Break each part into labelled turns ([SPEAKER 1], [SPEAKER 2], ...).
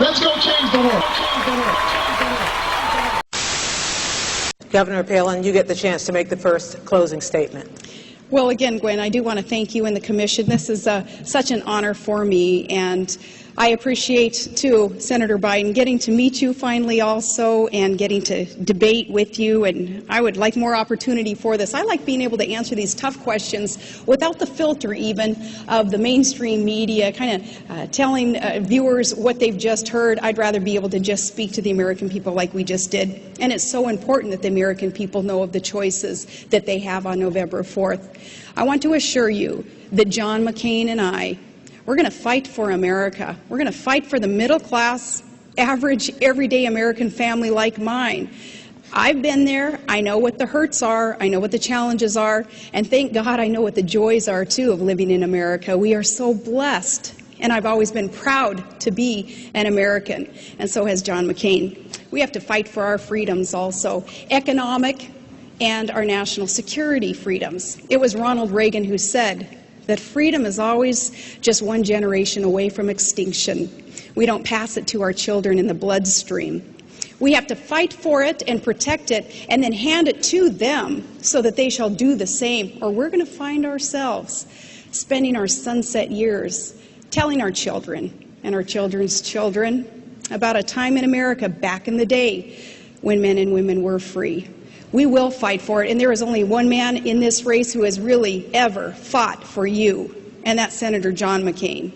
[SPEAKER 1] Let's go change the world.
[SPEAKER 2] Governor Palin, you get the chance to make the first closing statement.
[SPEAKER 3] Well, again, Gwen, I do want to thank you and the Commission. This is such an honor for me, and I appreciate, too, Senator Biden, getting to meet you finally also and getting to debate with you, and I would like more opportunity for this. I like being able to answer these tough questions without the filter, even, of the mainstream media, kind of telling viewers what they've just heard. I'd rather be able to just speak to the American people like we just did, and it's so important that the American people know of the choices that they have on November 4th. I want to assure you that John McCain and I, we're going to fight for America. We're going to fight for the middle class, average, everyday American family like mine. I've been there. I know what the hurts are. I know what the challenges are. And thank God I know what the joys are, too, of living in America. We are so blessed. And I've always been proud to be an American. And so has John McCain. We have to fight for our freedoms also. Economic and our national security freedoms. It was Ronald Reagan who said that freedom is always just one generation away from extinction. We don't pass it to our children in the bloodstream. We have to fight for it and protect it and then hand it to them so that they shall do the same, or we're going to find ourselves spending our sunset years telling our children and our children's children about a time in America back in the day when men and women were free. We will fight for it, and there is only one man in this race who has really ever fought for you, and that's Senator John McCain.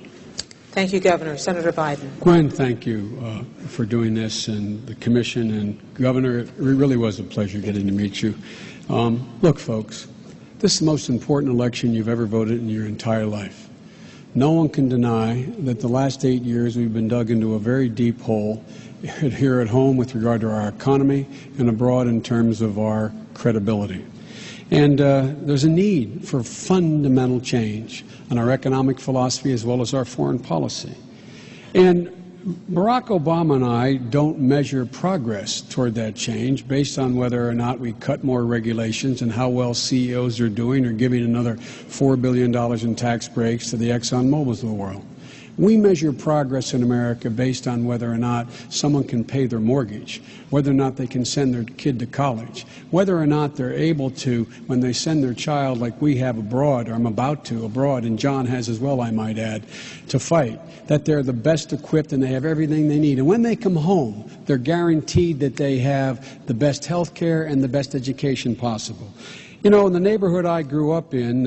[SPEAKER 2] Thank you, Governor. Senator Biden.
[SPEAKER 4] Gwen, thank you for doing this, and the Commission and Governor. It really was a pleasure getting to meet you. Look, folks, this is the most important election you've ever voted in your entire life. No one can deny that the last 8 years we've been dug into a very deep hole here at home with regard to our economy and abroad in terms of our credibility. And there's a need for fundamental change in our economic philosophy as well as our foreign policy. And Barack Obama and I don't measure progress toward that change based on whether or not we cut more regulations and how well CEOs are doing or giving another $4 billion in tax breaks to the Exxon Mobils of the world. We measure progress in America based on whether or not someone can pay their mortgage, whether or not they can send their kid to college, whether or not they're able to, when they send their child like we have abroad, or I'm about to abroad, and John has as well, I might add, to fight, that they're the best equipped and they have everything they need. And when they come home, they're guaranteed that they have the best health care and the best education possible. You know, in the neighborhood I grew up in,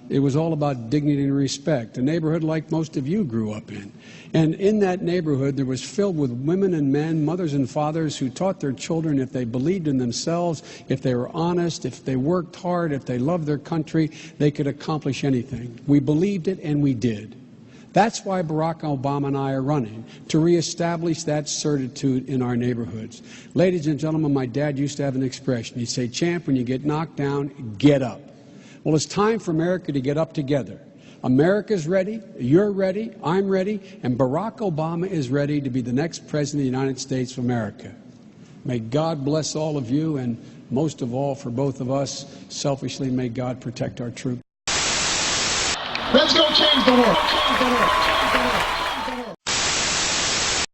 [SPEAKER 4] it was all about dignity and respect, a neighborhood like most of you grew up in. And in that neighborhood, there was filled with women and men, mothers and fathers who taught their children if they believed in themselves, if they were honest, if they worked hard, if they loved their country, they could accomplish anything. We believed it, and we did. That's why Barack Obama and I are running, to reestablish that certitude in our neighborhoods. Ladies and gentlemen, my dad used to have an expression. He'd say, "Champ, when you get knocked down, get up." Well, it's time for America to get up together. America's ready, you're ready, I'm ready, and Barack Obama is ready to be the next President of the United States of America. May God bless all of you, and most of all, for both of us, selfishly, may God protect our troops.
[SPEAKER 1] Let's go change the world.